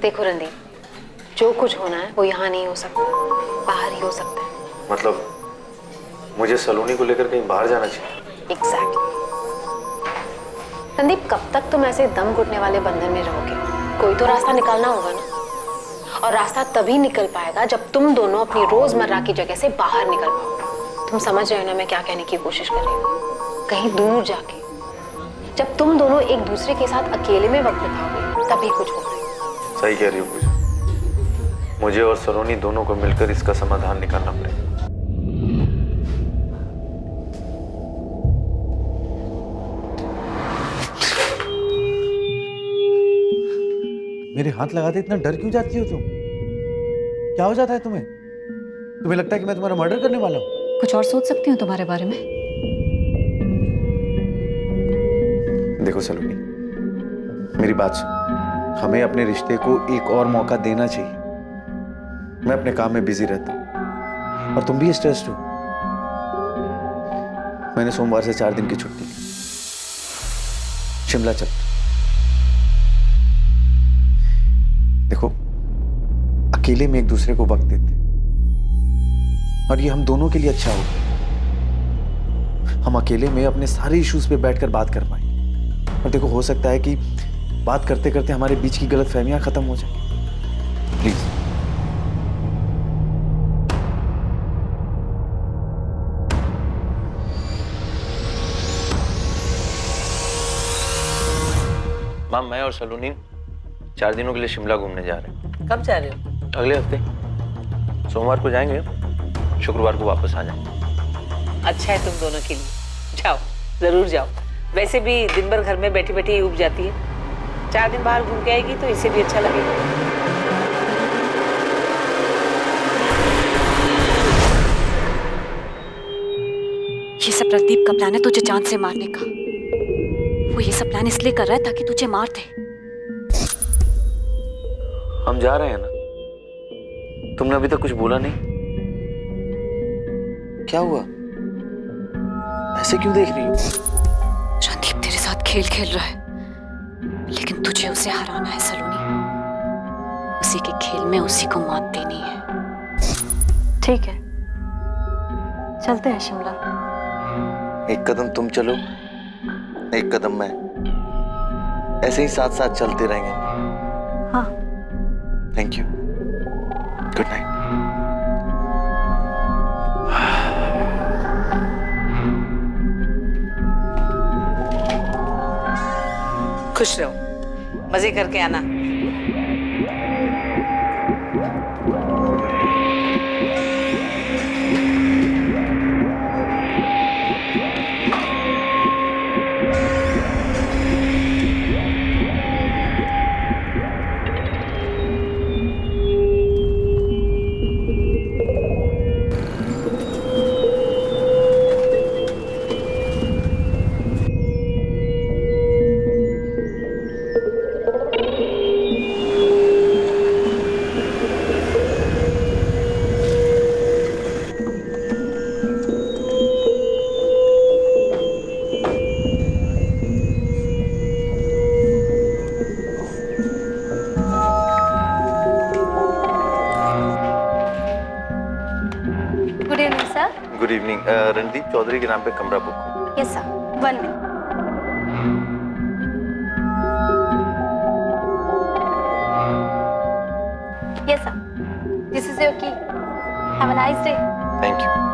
देखो रणदीप, जो कुछ होना है वो यहाँ नहीं हो सकता, बाहर ही हो सकता है। मतलब मुझे सलोनी को लेकर कहीं बाहर जाना चाहिए? एग्जैक्टली। रणदीप, कब तक तुम ऐसे दम घुटने वाले बंधन में रहोगे? कोई तो रास्ता निकालना होगा ना। और रास्ता तभी निकल पाएगा जब तुम दोनों अपनी रोजमर्रा की जगह से बाहर निकल पाओगे। तुम समझ रहे हो ना मैं क्या कहने की कोशिश कर रही हूँ? कहीं दूर जाके, जब तुम दोनों एक दूसरे के साथ अकेले में वक्त बिताओगे तभी कुछ होगा। सही कह रही हो पूजा, मुझे और सलोनी दोनों को मिलकर इसका समाधान निकालना पड़ेगा। मेरे हाथ लगाते इतना डर क्यों जाती हो तुम? क्या हो जाता है तुम्हें? तुम्हें लगता है कि मैं तुम्हारा मर्डर करने वाला हूँ? कुछ और सोच सकती हूँ तुम्हारे बारे में। देखो सलोनी, मेरी बात सुन। हमें अपने रिश्ते को एक और मौका देना चाहिए। मैं अपने काम में बिजी रहता हूँ और तुम भी स्ट्रेस्ड हो। मैंने सोमवार से 4 दिन की छुट्टी ली। शिमला चल। देखो, अकेले में एक दूसरे को वक्त देते और ये हम दोनों के लिए अच्छा होगा। हम अकेले में अपने सारे इश्यूज पे बैठकर बात कर पाएंगे। और देखो, हो सकता है कि बात करते करते हमारे बीच की गलतफहमियां खत्म हो जाए। प्लीज। माँ, मैं और सलोनी 4 दिनों के लिए शिमला घूमने जा रहे हैं। कब जा रहे हो? अगले हफ्ते सोमवार को जाएंगे, शुक्रवार को वापस आ जाएंगे। अच्छा है तुम दोनों के लिए। जाओ, जरूर जाओ। वैसे भी दिन भर घर में बैठी बैठी उब जाती है। 4 दिन बाहर घूम के आएगी तो इसे भी अच्छा लगेगा। ये सब रणदीप का प्लान है तुझे जान से मारने का। वो ये सब प्लान इसलिए कर रहा है ताकि तुझे मार दे। हम जा रहे हैं ना। तुमने अभी तक कुछ बोला नहीं। क्या हुआ? ऐसे क्यों देख रही हो? रणदीप तेरे साथ खेल खेल रहा है, लेकिन तुझे उसे हराना है सलोनी। उसी के खेल में उसी को मात देनी है। ठीक है, चलते हैं शिमला। एक कदम तुम चलो, एक कदम मैं। ऐसे ही साथ साथ चलते रहेंगे। हाँ। Thank you. Good night. खुश रहो, मजे करके आना। Good evening sir. Good evening. Randeep Chaudhary के नाम पे कमरा बुक हो। Yes sir, 1 minute. Yes sir, this is your key. Have a nice day. Thank you.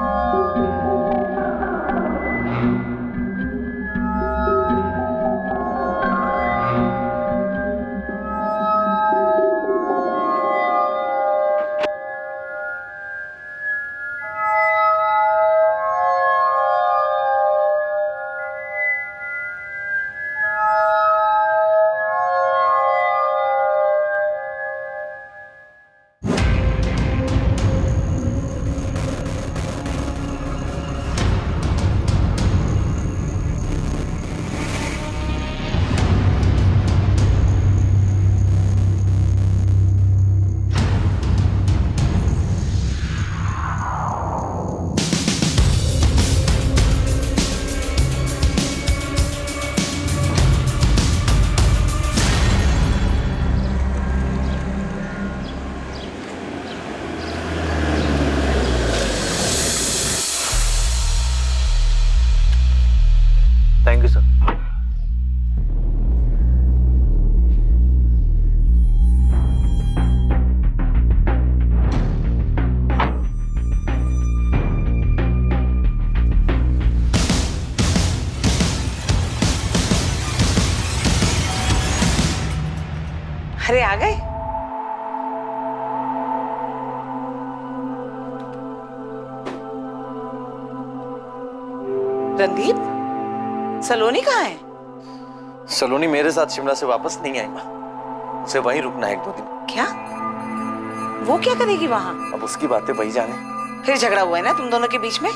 आ गए? रणदीप, सलोनी कहाँ है? सलोनी मेरे साथ शिमला से वापस नहीं आई माँ। उसे वहीं रुकना है 1-2 दिन। क्या? वो क्या करेगी वहां? अब उसकी बातें वही जाने। फिर झगड़ा हुआ है ना तुम दोनों के बीच में?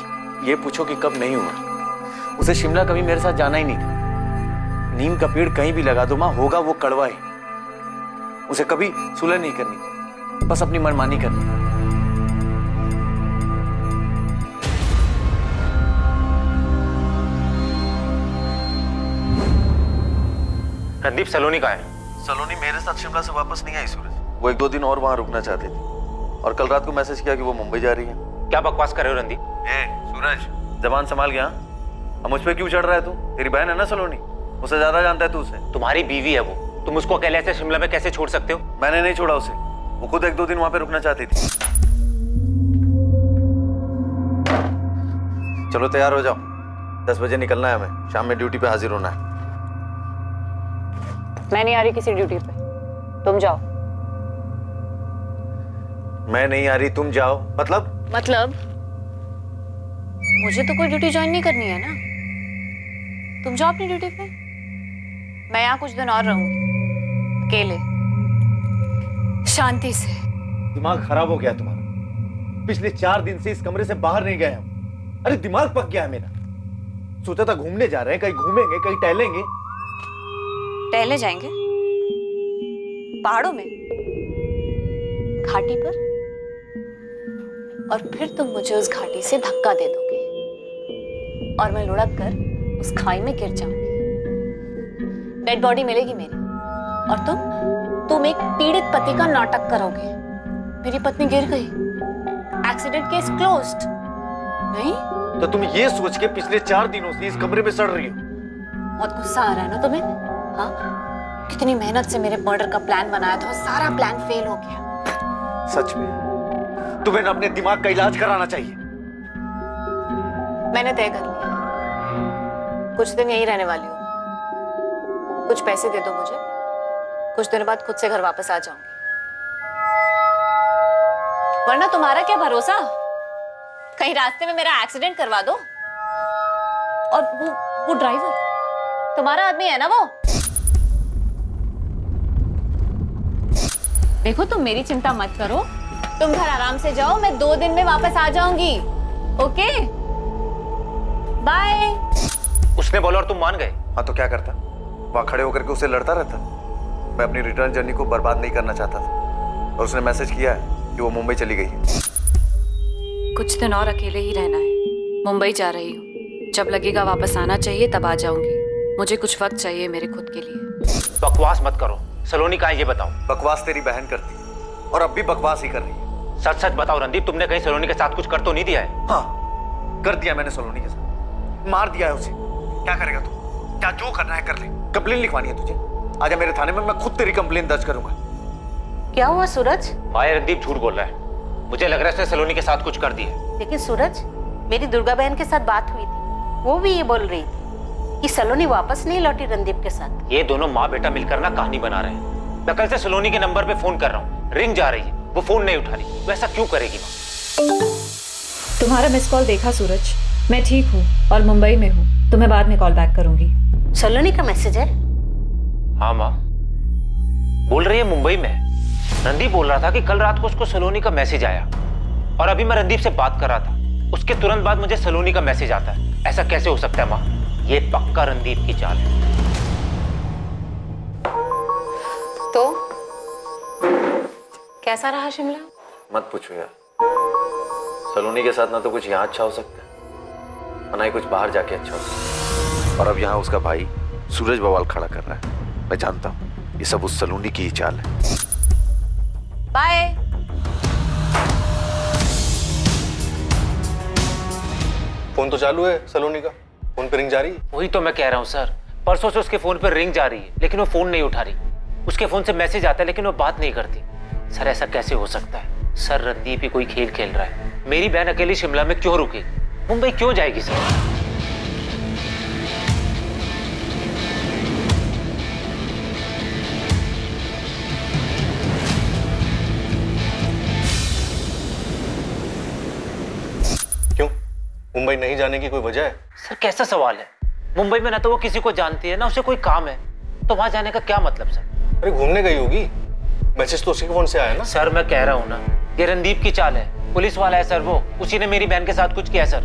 ये पूछो कि कब नहीं हुआ। उसे शिमला कभी मेरे साथ जाना ही नहीं था। नीम का पेड़ कहीं भी लगा दो माँ, होगा वो कड़वा ही। उसे कभी सुलह नहीं करनी, बस अपनी मनमानी करनी। रणदीप, सलोनी कहाँ है? सलोनी मेरे साथ शिमला से वापस नहीं आई सूरज। वो 1-2 दिन और वहां रुकना चाहती थी और कल रात को मैसेज किया कि वो मुंबई जा रही है। क्या बकवास कर रहे हो रणदीप? सूरज, जबान संभाल गया। अब मुझ पे क्यों चढ़ रहा है तू? तेरी बहन है ना सलोनी, उसे ज्यादा जानता है तू उसे। तुम्हारी बीवी है वो, तुम उसको अकेले ऐसे शिमला में कैसे छोड़ सकते हो? मैंने नहीं छोड़ा उसे, वो खुद 1-2 दिन वहां पे रुकना चाहती थी। चलो तैयार हो जाओ, 10 बजे निकलना है हमें। शाम में ड्यूटी पे हाजिर होना है। मैं नहीं आ रही किसी ड्यूटी पे, तुम जाओ। मैं नहीं आ रही, तुम जाओ। मतलब मुझे तो कोई ड्यूटी ज्वाइन नहीं करनी है ना। तुम जाओ अपनी ड्यूटी पे, मैं यहाँ कुछ दिन और रहूंगी अकेले, शांति से। दिमाग खराब हो गया तुम्हारा। पिछले 4 दिन से इस कमरे से बाहर नहीं गए हम। अरे दिमाग पक गया है मेरा। सोचा था घूमने जा रहे हैं, कहीं घूमेंगे, कहीं टहलेंगे। टहलने जाएंगे पहाड़ों में, घाटी पर, और फिर तुम मुझे उस घाटी से धक्का दे दोगे और मैं लुढ़क कर उस खाई में गिर जाऊंगी। डेड बॉडी मिलेगी मेरी, और तुम एक पीड़ित पति का नाटक करोगे। मेरी पत्नी गिर गई, एक्सीडेंट केस क्लोज्ड। नहीं तो तुम ये सोच के पिछले 4 दिनों से इस कमरे में सड़ रही हो? बहुत गुस्सा आ रहा है ना तुम्हें? हाँ, कितनी मेहनत से मेरे मर्डर का प्लान बनाया था, सारा प्लान फेल हो गया। सच में तुम्हें ना अपने दिमाग का इलाज कराना चाहिए। मैंने तय कर लिया, कुछ दिन यहीं रहने वाली हूँ। कुछ पैसे दे दो मुझे, कुछ दिनों बाद खुद से घर वापस आ जाऊंगी। वरना तुम्हारा क्या भरोसा, कहीं रास्ते में मेरा एक्सीडेंट करवा दो। और वो ड्राइवर तुम्हारा आदमी है ना वो? देखो, तुम मेरी चिंता मत करो, तुम घर आराम से जाओ, मैं 2 दिन में वापस आ जाऊंगी। Okay, bye. उसने बोला और तुम मान गए? हाँ तो क्या करता, वहां खड़े होकर के उसे लड़ता रहता। मैं अपनी रिटर्न जर्नी को बर्बाद नहीं करना चाहता था, और उसने मैसेज किया है कि वो मुंबई चली गई है। कुछ दिन और अकेले ही रहना है, मुंबई जा रही हूँ। जब लगेगा वापस आना चाहिए तब आ जाऊंगी। मुझे कुछ वक्त चाहिए मेरे खुद के लिए। बकवास मत करो। सलोनी कहाँ है ये बताओ। बकवास तेरी बहन करती है, और अब भी बकवास ही कर रही है। सच सच बताओ रणदीप, तुमने कहीं सलोनी के साथ कुछ कर तो नहीं दिया है? हाँ, कर दिया मैंने सलोनी के साथ। मार दिया है उसे। क्या करेगा तू? क्या जो करना है कर ले। कंप्लेन लिखवानी है तुझे? आजा मेरे थाने में, मैं खुद तेरी कंप्लेन दर्ज करूंगा। क्या हुआ सूरज? भाई रणदीप झूठ बोल रहा है। मुझे लग रहा है उसने सलोनी के साथ कुछ कर दिया। लेकिन सूरज, मेरी दुर्गा बहन के साथ बात हुई थी, वो भी ये बोल रही थी कि सलोनी वापस नहीं लौटी रणदीप के साथ। ये दोनों माँ बेटा मिलकर ना कहानी बना रहे हैं। मैं कल से सलोनी के नंबर पे फोन कर रहा हूँ, रिंग जा रही है, वो फोन नहीं उठा रही। वैसा क्यों करेगी माँ? तुम्हारा मिस कॉल देखा सूरज, मैं ठीक हूँ और मुंबई में हूँ। तुम्हें बाद में कॉल बैक करूंगी। सलोनी का मैसेज है? हाँ माँ, बोल रही है मुंबई में। रणदीप बोल रहा था कि कल रात को उसको सलोनी का मैसेज आया, और अभी मैं रणदीप से बात कर रहा था, उसके तुरंत बाद मुझे सलोनी का मैसेज आता है। ऐसा कैसे हो सकता है माँ? ये पक्का रणदीप की चाल है। तो कैसा रहा शिमला? मत पूछो यार, सलोनी के साथ ना तो कुछ यहाँ अच्छा हो सकता है, और ना ही कुछ बाहर जाके अच्छा हो सकता है। और अब यहाँ उसका भाई सूरज बवाल खड़ा कर रहा है। मैं जानता हूँ ये सब उस सलोनी की ही चाल है। बाय। फोन तो चालू है सलोनी का, फोन पे रिंग जा रही है। वही तो मैं कह रहा हूँ सर, परसों से उसके फोन पर रिंग जा रही है, लेकिन वो फोन नहीं उठा रही। उसके फोन से मैसेज आता है, लेकिन वो बात नहीं करती। सर ऐसा कैसे हो सकता है? सर रणदीप ही कोई खेल खेल रहा है। मेरी बहन अकेली शिमला में क्यों रुकेगी? मुंबई क्यों जाएगी सर? मुंबई नहीं जाने की कोई वजह है? सर कैसा सवाल है? मुंबई में ना तो वो किसी को जानती है ना उसे कोई काम है, तो वहां जाने का क्या मतलब सर? अरे घूमने गई होगी, मैसेज तो उसके फोन से आया ना। सर मैं कह रहा हूँ ना, ये रणदीप की चाल है, पुलिस वाला है सर वो, उसी ने मेरी बहन के साथ कुछ किया है सर।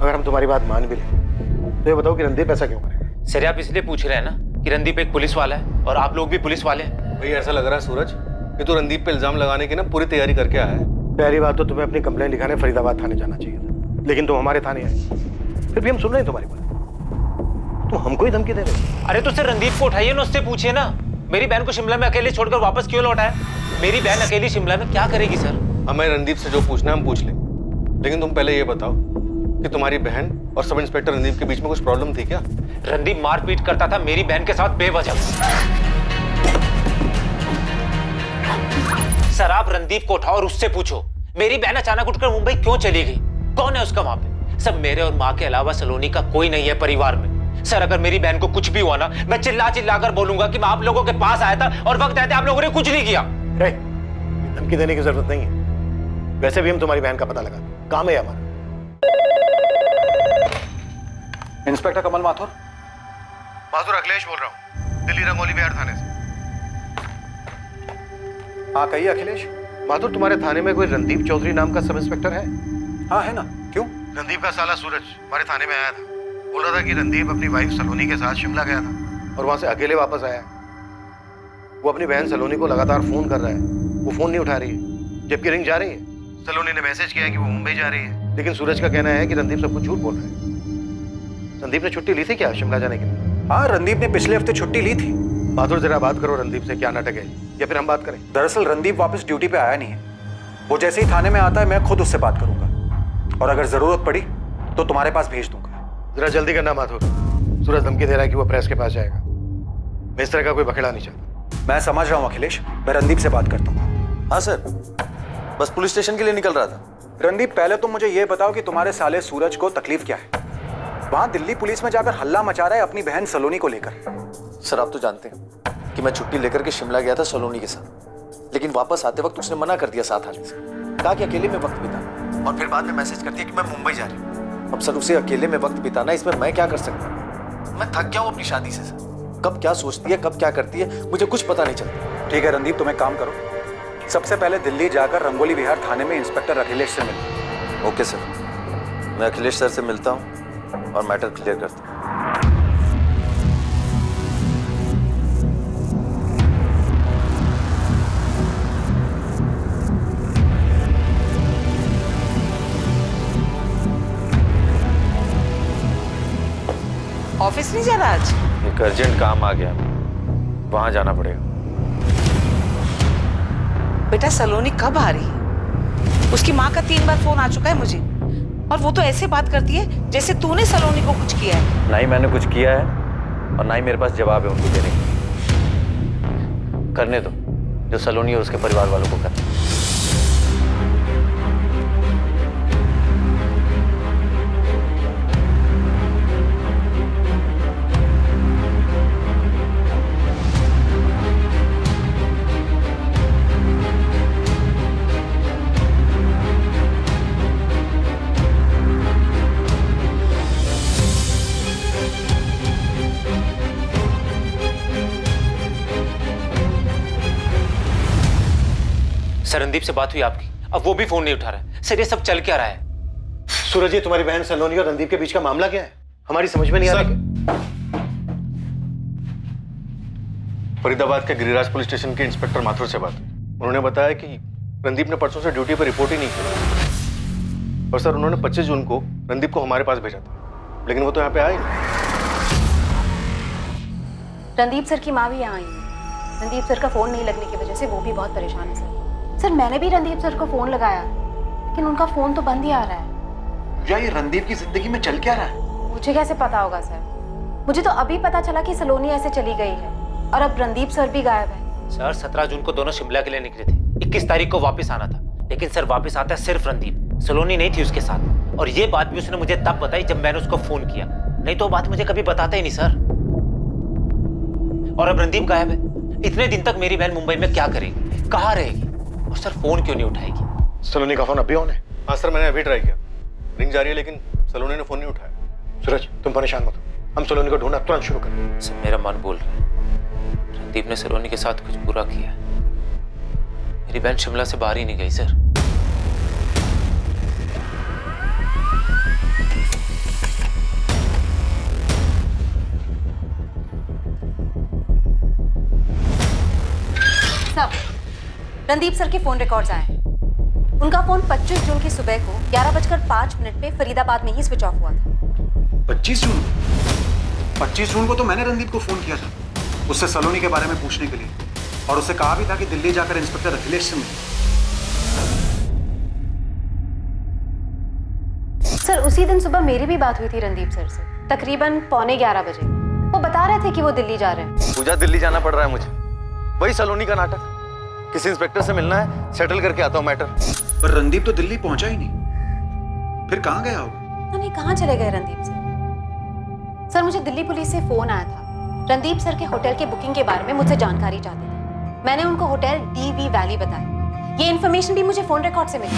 अगर हम तुम्हारी बात मान भी लें तो ये बताओ कि रणदीप ऐसा क्यों करेगा? सर आप इसलिए पूछ रहे हैं ना कि रणदीप एक पुलिस वाला है और आप लोग भी पुलिस वाले हैं। भाई ऐसा लग रहा है सूरज कि तू रणदीप पे इल्जाम लगाने की ना पूरी तैयारी करके आया है। पहली बात तो तुम्हें अपनी कंप्लेंट लिखाने फरीदाबाद थाने जाना चाहिए था, लेकिन तुम हमारे थाने आए। फिर भी हम सुन रहे हैं तुम्हारी बात, तुम हमको ही धमकी दे रहे हो। अरे तो सर रणदीप को उठाइए ना, उससे पूछिए ना मेरी बहन को शिमला में अकेले छोड़कर वापस क्यों लौटा है? मेरी बहन अकेली शिमला में क्या करेगी सर? हमें रणदीप से जो पूछना है हम पूछ लें, लेकिन तुम पहले ये बताओ कि तुम्हारी बहन और सब इंस्पेक्टर रणदीप के बीच में कुछ प्रॉब्लम थी क्या? रणदीप मारपीट करता था मेरी बहन के साथ बेवजह। सर आप रणदीप को उठाओ और उससे पूछो मेरी बहन अचानक उठकर मुंबई क्यों चली गई, कौन है उसका वहां पे? सब मेरे और माँ के अलावा सलोनी का कोई नहीं है परिवार में। सर अगर मेरी बहन को कुछ भी हुआ ना, मैं चिल्ला चिल्ला कर बोलूंगा कि मैं आप लोगों के पास आया था और वक्त रहते आप लोगों ने कुछ नहीं किया। धमकी देने की जरूरत नहीं है, वैसे भी हम तुम्हारी बहन का पता लगा, काम है हमारा। इंस्पेक्टर कमल माथुर। माथुर अखिलेश बोल रहा हूँ, दिल्ली रंगोली बिहार थाने से। हाँ कहिए अखिलेश। माथुर तुम्हारे थाने में कोई रणदीप चौधरी नाम का सब इंस्पेक्टर है? हाँ है ना, क्यों? रणदीप का साला सूरज हमारे थाने में आया था, बोल रहा था कि रणदीप अपनी वाइफ सलोनी के साथ शिमला गया था और वहां से अकेले वापस आया। वो अपनी बहन सलोनी को लगातार फोन कर रहा है, वो फोन नहीं उठा रही है, जबकि रिंग जा रही है। सलोनी ने मैसेज किया है कि वो मुंबई जा रही है, लेकिन सूरज का कहना है कि रणदीप सब कुछ झूठ बोल रहा है। रणदीप ने छुट्टी ली थी क्या शिमला जाने के लिए? हाँ रणदीप ने पिछले हफ्ते छुट्टी ली थी। माथुर जरा बात करो रणदीप से, क्या नाटक है, या फिर हम बात करें? दरअसल रणदीप वापस ड्यूटी पे आया नहीं है, वो जैसे ही थाने में आता है मैं खुद उससे बात करूंगा और अगर जरूरत पड़ी तो तुम्हारे पास भेज दूंगा। जरा जल्दी करना माथुर, सूरज धमकी दे रहा है कि वो प्रेस के पास जाएगा। मैं इस तरह का कोई बखेड़ा नहीं चाहता। मैं समझ रहा हूँ अखिलेश, मैं रणदीप से बात करता हूँ। हाँ सर, बस पुलिस स्टेशन के लिए निकल रहा था। रणदीप पहले तो मुझे ये बताओ कि तुम्हारे साले सूरज को तकलीफ क्या है? वहां दिल्ली पुलिस में जाकर हल्ला मचा रहा है अपनी बहन सलोनी को लेकर। सर आप तो जानते हैं कि मैं छुट्टी लेकर के शिमला गया था सलोनी के साथ, लेकिन वापस आते वक्त उसने मना कर दिया साथ आने से, कहा कि अकेले में वक्त बिताना, और फिर बाद में मैसेज करती है कि मैं मुंबई जा रही हूँ। अब सर उसे अकेले में वक्त बिताना, इसमें मैं क्या कर सकता हूँ? मैं थक गया हूँ अपनी शादी से सर, कब क्या सोचती है कब क्या करती है मुझे कुछ पता नहीं चलता। ठीक है रणदीप, तुम एक काम करो, सबसे पहले दिल्ली जाकर रंगोली विहार थाने में इंस्पेक्टर अखिलेश से मिलो। ओके सर, मैं अखिलेश सर से मिलता हूँ और मैटर क्लियर करता हूँ। ऑफिस नहीं जा रहा आज? एक अर्जेंट काम आ गया, वहां जाना पड़ेगा। बेटा सलोनी कब आ रही है? उसकी माँ का 3 बार फोन आ चुका है मुझे, और वो तो ऐसे बात करती है जैसे तूने सलोनी को कुछ किया है। ना ही मैंने कुछ किया है और ना ही मेरे पास जवाब है उनको देने का। करने दो जो सलोनी और उसके परिवार वालों को करना। सर रणदीप से बात हुई आपकी? अब वो भी फोन नहीं उठा रहा है। सर ये सब चल क्या रहा है? सूरज जी, तुम्हारी बहन सलोनी और रणदीप के बीच का मामला क्या है? हमारी समझ में नहीं आ रहा। फरीदाबाद के गिरिराज पुलिस स्टेशन के इंस्पेक्टर माथुर से बात हुई। उन्होंने बताया कि रणदीप ने परसों से ड्यूटी पर रिपोर्ट ही नहीं की, और सर उन्होंने 25 जून को रणदीप को हमारे पास भेजा था, लेकिन वो तो यहाँ पे आए नहीं। रणदीप सर की माँ भी यहाँ आई है। रणदीप सर का फोन नहीं लगने की वजह से वो भी बहुत परेशान है सर। मैंने भी रणदीप सर को फोन लगाया, लेकिन उनका फोन तो बंद ही आ रहा है। या ये रणदीप की जिंदगी में चल क्या रहा है? मुझे कैसे पता होगा सर? मुझे तो अभी पता चला कि सलोनी ऐसे चली गई है और अब रणदीप सर भी गायब है। सर 17 जून को दोनों शिमला के लिए निकले थे, 21 तारीख को वापस आना था, लेकिन सर वापस आता सिर्फ रणदीप, सलोनी नहीं थी उसके साथ। और ये बात भी उसने मुझे तब बताई जब मैंने उसको फोन किया, नहीं तो बात मुझे कभी बताता ही नहीं सर। और अब रणदीप गायब है। इतने दिन तक मेरी बहन मुंबई में क्या करेगी, कहाँ रहेगी, और सर फोन क्यों नहीं उठाएगी? सलोनी का फोन अभी ऑन है? हाँ सर, मैंने अभी ट्राई किया, रिंग जा रही है, लेकिन सलोनी ने फोन नहीं उठाया। सूरज तुम परेशान मत हो, हम सलोनी को ढूंढना तुरंत शुरू करें। सर मेरा मन बोल रहा है रणदीप ने सलोनी के साथ कुछ बुरा किया है। मेरी बहन शिमला से बाहर ही नहीं गई सर। सब रणदीप सर के फोन रिकॉर्ड्स आए हैं। उनका फोन 25 जून की सुबह को 11:05 पे फरीदाबाद में ही स्विच ऑफ हुआ था। 25 जून को तो मैंने रणदीप को फोन किया था उससे सलोनी के बारे में पूछने के लिए, और उससे कहा भी था कि दिल्ली जाकर इंस्पेक्टर अखिलेश से मिले। सर उसी दिन सुबह मेरी भी बात हुई थी रणदीप सर से, तकरीबन 11:15 बजे। वो बता रहे थे कि वो दिल्ली जा रहे हैं। पूजा दिल्ली जाना पड़ रहा है मुझे, वही सलोनी का नाटक। किसी इंस्पेक्टर से मिलना है, सेटल करके आता हूँ मैटर। पर रणदीप तो दिल्ली पहुंचा ही नहीं, फिर कहाँ गया होगा? नहीं, कहाँ चले गए रणदीप सर? सर मुझे दिल्ली पुलिस से फोन आया था। रणदीप सर के होटल के बुकिंग के बारे में मुझसे जानकारी चाहते थे। मैंने उनको होटल DV वैली बताया। ये इन्फॉर्मेशन भी मुझे फोन रिकॉर्ड से मिली।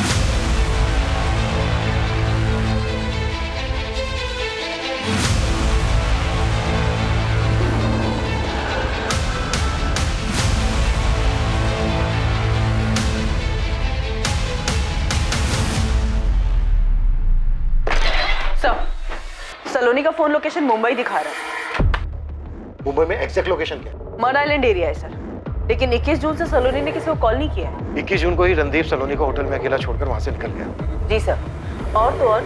सलोनी का फोन लोकेशन मुंबई दिखा रहा है। मुंबई में एग्जैक्ट लोकेशन क्या है? मड आइलैंड एरिया है सर, लेकिन 21 जून से सलोनी ने किसी को कॉल नहीं किया है। 21 जून को ही रणदीप सलोनी को होटल में अकेला छोड़कर वहां से निकल गया। जी सर। और तो और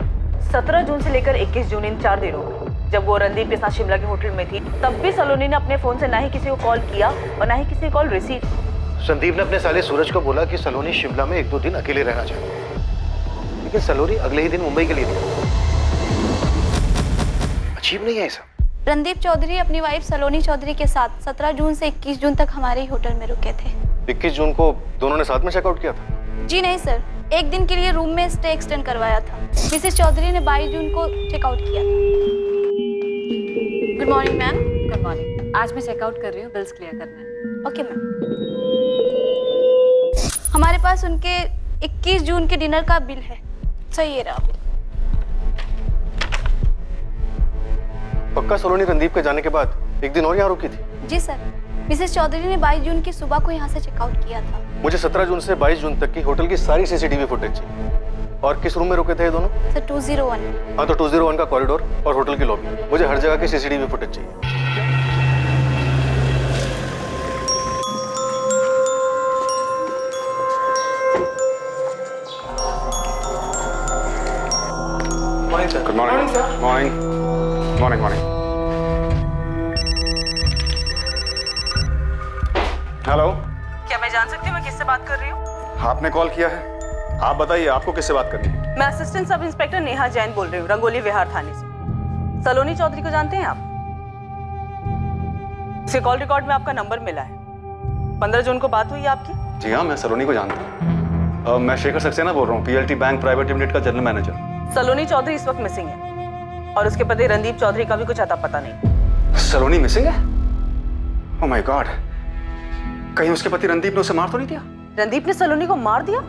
17 जून से लेकर 21 जून इन 4 दिनों में जब वो रणदीप के साथ शिमला के होटल में थी, तब भी सलोनी ने अपने फोन से ना ही किसी को कॉल किया और ना ही किसी कॉल रिसीव। संदीप ने अपने साले सूरज को बोला कि सलोनी शिमला में 1-2 दिन अकेले रहना चाहती है, लेकिन सलोनी अगले ही दिन मुंबई के लिए थी। अजीब नहीं है ऐसा? रणदीप चौधरी अपनी वाइफ सलोनी चौधरी के साथ 17 जून से 21 जून तक हमारे ही होटल में रुके थे। 21 जून को दोनों ने साथ में चेकआउट किया था? जी नहीं सर, एक दिन के लिए रूम में स्टे एक्सटेंड करवाया था। मिसेस चौधरी ने 22 जून को चेकआउट किया था। Good morning ma'am. Good morning. आज मैं चेकआउट कर रही हूँ, बिल्स क्लियर करना है। Okay ma'am. हमारे पास उनके 21 जून के डिनर का बिल है। सही है रहा। पक्का सलोनी रणदीप के जाने के बाद एक दिन और यहाँ रुकी थी? जी सर, मिसेस चौधरी ने 22 जून की सुबह को यहाँ से चेकआउट किया था। मुझे 17 जून से 22 जून तक की होटल की सारी CCTV फुटेज चाहिए। और किस रूम में रुके थे ये दोनों? सर 201। हाँ तो 201 का कॉरिडोर और होटल की लॉबी, मुझे हर जगह की CCTV फुटेज चाहिए। Good morning sir. Morning morning morning. Hello, क्या मैं जान सकती हूँ मैं किससे बात कर रही हूँ? आपने कॉल किया है, आप बताइए आपको किससे बात करनी है? मैं assistant sub inspector Neha Jain बोल रही हूँ, रंगोली विहार थाने से। सलोनी चौधरी को जानते हैं आप? उसके कॉल रिकॉर्ड में आपका नंबर मिला है। 15 जून को बात हुई है आपकी? जी हाँ, मैं सलोनी को जानता हूँ। मैं शेखर सक्सेना बोल रहा हूँ, PLT बैंक प्राइवेट लिमिटेड का जनरल मैनेजर। सलोनी चौधरी इस वक्त मिसिंग है और उसके पति रणदीप चौधरी का भी कुछ अता पता नहीं। सलोनी मिसिंग है? ओह माय गॉड, कहीं उसके पति रणदीप ने उसे मार तो नहीं दिया? रणदीप ने सलोनी को मार दिया?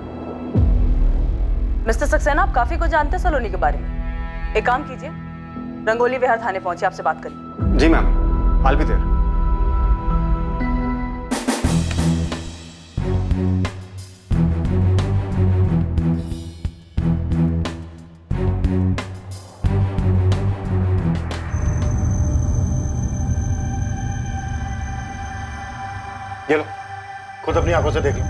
मिस्टर सक्सेना, आप काफी कुछ जानते हैं सलोनी के बारे में। एक काम कीजिए, रंगोली विहार थाने पहुंचे, आपसे बात करिए। जी मैम, I'll be there। ये लो, खुद अपनी आंखों से देख लो।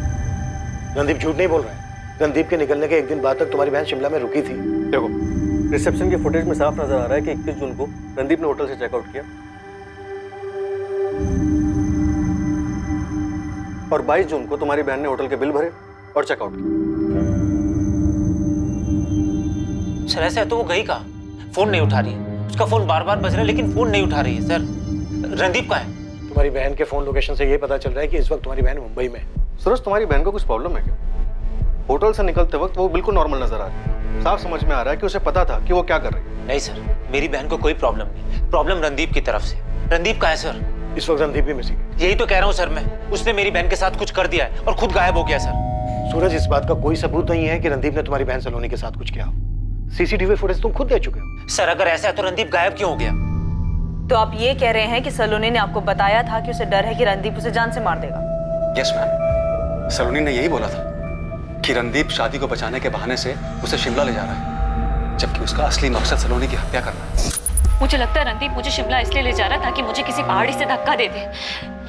रणदीप झूठ नहीं बोल रहा है। रणदीप के निकलने के एक दिन बाद तक तुम्हारी बहन शिमला में रुकी थी। देखो, रिसेप्शन की फुटेज में साफ नजर आ रहा है कि 21 जून को रणदीप ने होटल से चेकआउट किया और 22 जून को तुम्हारी बहन ने होटल के बिल भरे और चेकआउट किया। सर ऐसा है तो वो गई कहाँ? फोन नहीं उठा रही है, उसका फोन बार बार बज रहा है लेकिन फोन नहीं उठा रही है। सर रणदीप कहाँ है? तुम्हारी बहन के फोन लोकेशन से ये पता चल रहा है कि इस वक्त तुम्हारी बहन मुंबई में है। सूरज, तुम्हारी बहन को कुछ प्रॉब्लम है क्या? होटल से निकलते वक्त वो बिल्कुल नॉर्मल नजर आ रही है। साफ समझ में आ रहा है कि उसे पता था कि वो क्या कर रही है। नहीं सर, मेरी बहन को कोई प्रॉब्लम नहीं, प्रॉब्लम रणदीप की तरफ से। रणदीप कहाँ है सर? इस वक्त रणदीप भी मिसिंग है। यही तो कह रहा हूँ सर मैं, उसने मेरी बहन के साथ कुछ कर दिया है और खुद गायब हो गया सर। सूरज, इस बात का कोई सबूत नहीं है कि रणदीप ने तुम्हारी बहन सलोनी के साथ कुछ किया हो। सीसीटीवी फुटेज तुम खुद दे चुके हो। सर अगर ऐसा है तो रणदीप गायब क्यों हो गया? तो आप ये कह रहे हैं कि सलोनी ने आपको बताया था कि उसे डर है कि रणदीप उसे जान से मार देगा? यस मैम, सलोनी ने यही बोला था कि रणदीप शादी को बचाने के बहाने से उसे शिमला ले जा रहा है, जबकि उसका असली मकसद सलोनी की हत्या करना है। मुझे लगता है रणदीप मुझे शिमला इसलिए ले जा रहा था कि मुझे किसी पहाड़ी से धक्का दे दे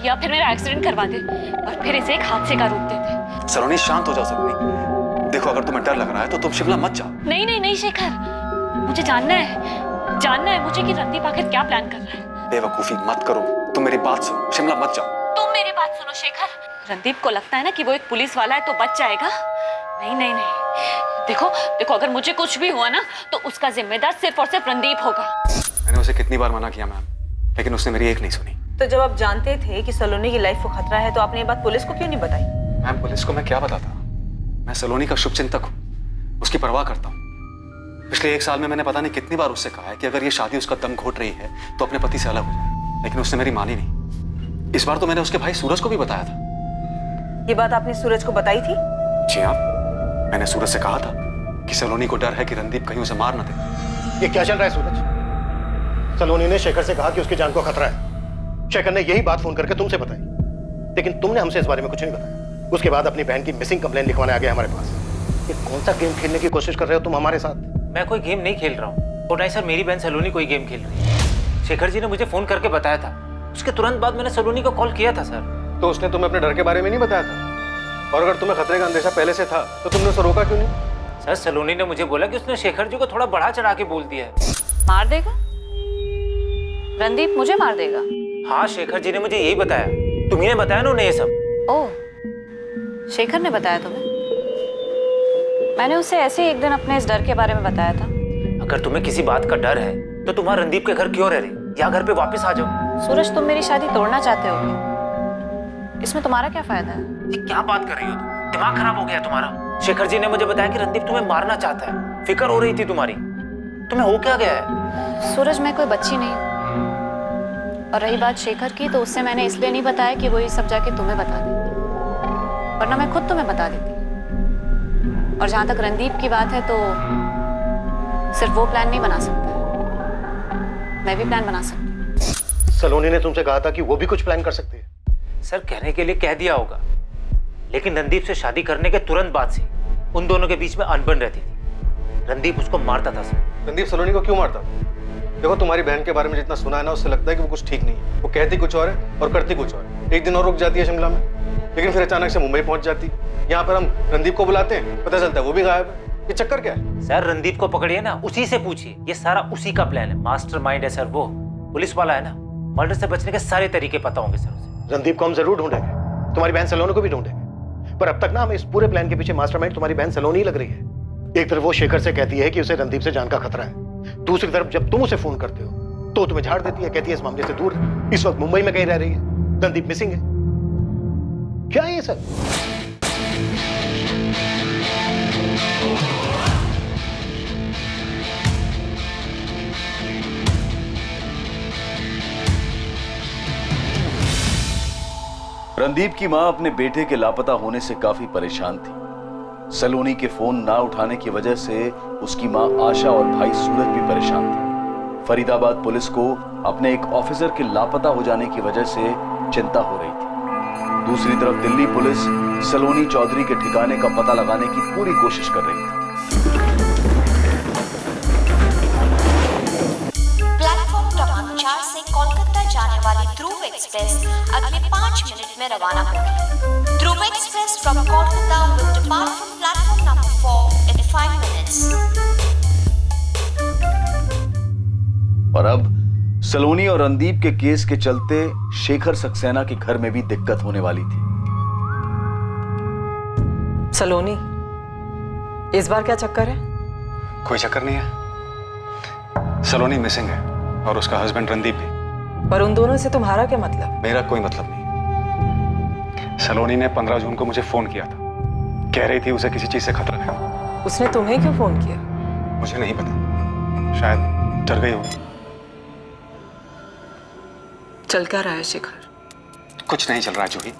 या फिर मेरा एक्सीडेंट करवा दे और फिर इसे एक हादसे का रूप दे दे। सलोनी शांत हो जाओ सलोनी। देखो अगर तुम्हें डर लग रहा है तो तुम शिमला मत जाओ। नहीं नहीं नहीं शेखर, मुझे जानना है मुझे कि रणदीप आखिर क्या प्लान कर रहा है। बेवकूफी मत करो, तुम मेरी बात सुनो, शिमला मत जाओ। तुम मेरी बात सुनो शेखर, रणदीप को लगता है ना कि वो एक पुलिस वाला है तो बच जाएगा। नहीं नहीं नहीं, देखो अगर मुझे कुछ भी हुआ ना तो उसका जिम्मेदार सिर्फ और सिर्फ रणदीप होगा। मैंने उसे कितनी बार मना किया मैम, लेकिन उसने मेरी एक नहीं सुनी। तो जब आप जानते थे कि सलोनी की लाइफ को खतरा है तो आपने ये बात पुलिस को क्यों नहीं बताई? मैम पुलिस को मैं क्या बताता, मैं सलोनी का शुभचिंतक हूँ, उसकी परवाह करता हूँ। पिछले 1 साल में मैंने पता नहीं कितनी बार उससे कहा है कि अगर ये शादी उसका दम घोट रही है तो अपने पति से अलग हो जाए, लेकिन उसने मेरी मानी नहीं। इस बार तो मैंने उसके भाई सूरज को भी बताया था। ये बात आपने सूरज को बताई थी? जी हाँ, मैंने सूरज से कहा था कि सलोनी को डर है कि रणदीप कहीं उसे मार न दे। ये क्या चल रहा है सूरज? सलोनी ने शेखर से कहा कि उसकी जान को खतरा है। शेखर ने यही बात फोन करके तुमसे बताई, लेकिन तुमने हमसे इस बारे में कुछ नहीं बताया। उसके बाद अपनी बहन की मिसिंग कंप्लेंट लिखवाने आ गए हमारे पास। ये कौन सा गेम खेलने की कोशिश कर रहे हो तुम हमारे साथ? मैं कोई गेम नहीं खेल रहा हूँ और नहीं सर, मेरी बहन सलोनी कोई गेम खेल रही है। शेखर जी ने मुझे फोन करके बताया था, उसके तुरंत बाद मैंने सलोनी को कॉल किया था सर। तो उसने तुम्हें अपने डर के बारे में नहीं बताया था? और अगर तुम्हें खतरे का अंदेशा पहले से था तो तुमने उसे रोका क्यों नहीं? सर सलोनी ने मुझे बोला कि उसने शेखर जी को थोड़ा बढ़ा चढ़ा के बोल दिया है। मार देगा? रणदीप मुझे मार देगा? हाँ शेखर जी ने मुझे यही बताया। तुम्ही ने बताया ना उन्हें ये सब? ओह, शेखर ने बताया तुम्हें? मैंने उसे ऐसे ही एक दिन अपने इस डर के बारे में बताया था। अगर तुम्हें किसी बात का डर है तो तुम्हारा रणदीप के घर क्यों रह रही, या घर पे वापस आ जाओ। सूरज, तुम मेरी शादी तोड़ना चाहते हो? इसमें तुम्हारा क्या फायदा है? ये क्या बात कर रही हो तुम? दिमाग खराब हो गया तुम्हारा। शेखर जी ने मुझे बताया कि रणदीप तुम्हें मारना चाहता है, फिक्र हो रही थी तुम्हारी। तुम्हें हो क्या गया है? सूरज, मैं कोई बच्ची नहीं, और रही बात शेखर की तो उससे मैंने इसलिए नहीं बताया कि वो ये सब जाके तुम्हें बता दे, वरना मैं खुद तुम्हें बता देती। और जहां तक रणदीप की बात है तो सिर्फ वो प्लान नहीं बना सकता, मैं भी प्लान बना सकती। सलोनी ने तुमसे कहा था कि वो भी कुछ प्लान कर सकती है। सर कहने के लिए कह दिया होगा, लेकिन रणदीप से शादी करने के तुरंत बाद से उन दोनों के बीच में अनबन रहती थी। रणदीप उसको मारता था सर। रणदीप सलोनी को क्यों मारता? देखो तुम्हारी बहन के बारे में जितना सुना है ना, उससे लगता है कि वो कुछ ठीक नहीं है। वो कहती कुछ और है और करती कुछ और है। एक दिन और रुक जाती है शिमला में, लेकिन फिर अचानक से मुंबई पहुंच जाती। यहाँ पर हम रणदीप को बुलाते हैं, पता चलता है वो भी गायब है। ये चक्कर क्या है? सर रणदीप को पकड़िए ना, उसी से पूछिए, ये सारा उसी का प्लान है। मास्टरमाइंड है सर वो, पुलिस वाला है ना, मर्डर से बचने के सारे तरीके पता होंगे सर उसे। रणदीप को हम जरूर ढूंढेंगे, तुम्हारी बहन सलोनी को भी ढूंढेंगे, पर अब तक ना हमें इस पूरे प्लान के पीछे मास्टरमाइंड तुम्हारी बहन सलोनी ही लग रही है। एक तरफ वो शेखर से कहती है कि उसे रणदीप से जान का खतरा है, दूसरी तरफ जब तुम उसे फोन करते हो तो तुम्हें झाड़ देती है, कहती है इस मामले से दूर, इस वक्त मुंबई में कहीं रह रही है, रणदीप मिसिंग है। क्या है ये सब? रणदीप की मां अपने बेटे के लापता होने से काफी परेशान थी। सलोनी के फोन ना उठाने की वजह से उसकी मां आशा और भाई सूरज भी परेशान थे। फरीदाबाद पुलिस को अपने एक ऑफिसर के लापता हो जाने की वजह से चिंता हो रही थी। दूसरी तरफ दिल्ली पुलिस सलोनी चौधरी के ठिकाने का पता लगाने की पूरी कोशिश कर रही थी। प्लेटफॉर्म क्रमांक 4 से कोलकाता जाने वाली ध्रुव एक्सप्रेस अगले 5 मिनट में रवाना होगी। Dhruv express from Kolkata will depart from platform number 4 in 5 minutes. और अब सलोनी और रणदीप के केस के चलते शेखर सक्सेना के घर में भी दिक्कत होने वाली थी। सलोनी, इस बार क्या चक्कर है? कोई चक्कर नहीं है। सलोनी मिसिंग है और उसका हस्बैंड रणदीप भी। पर उन दोनों से तुम्हारा क्या मतलब? मेरा कोई मतलब नहीं। सलोनी ने 15 जून को मुझे फोन किया था, कह रही थी उसे किसी चीज से खतरा है। उसने तुम्हें क्यों फोन किया? मुझे नहीं पता, शायद डर गई होगी। चल क्या रहा है शेखर? कुछ नहीं चल रहा है जूही।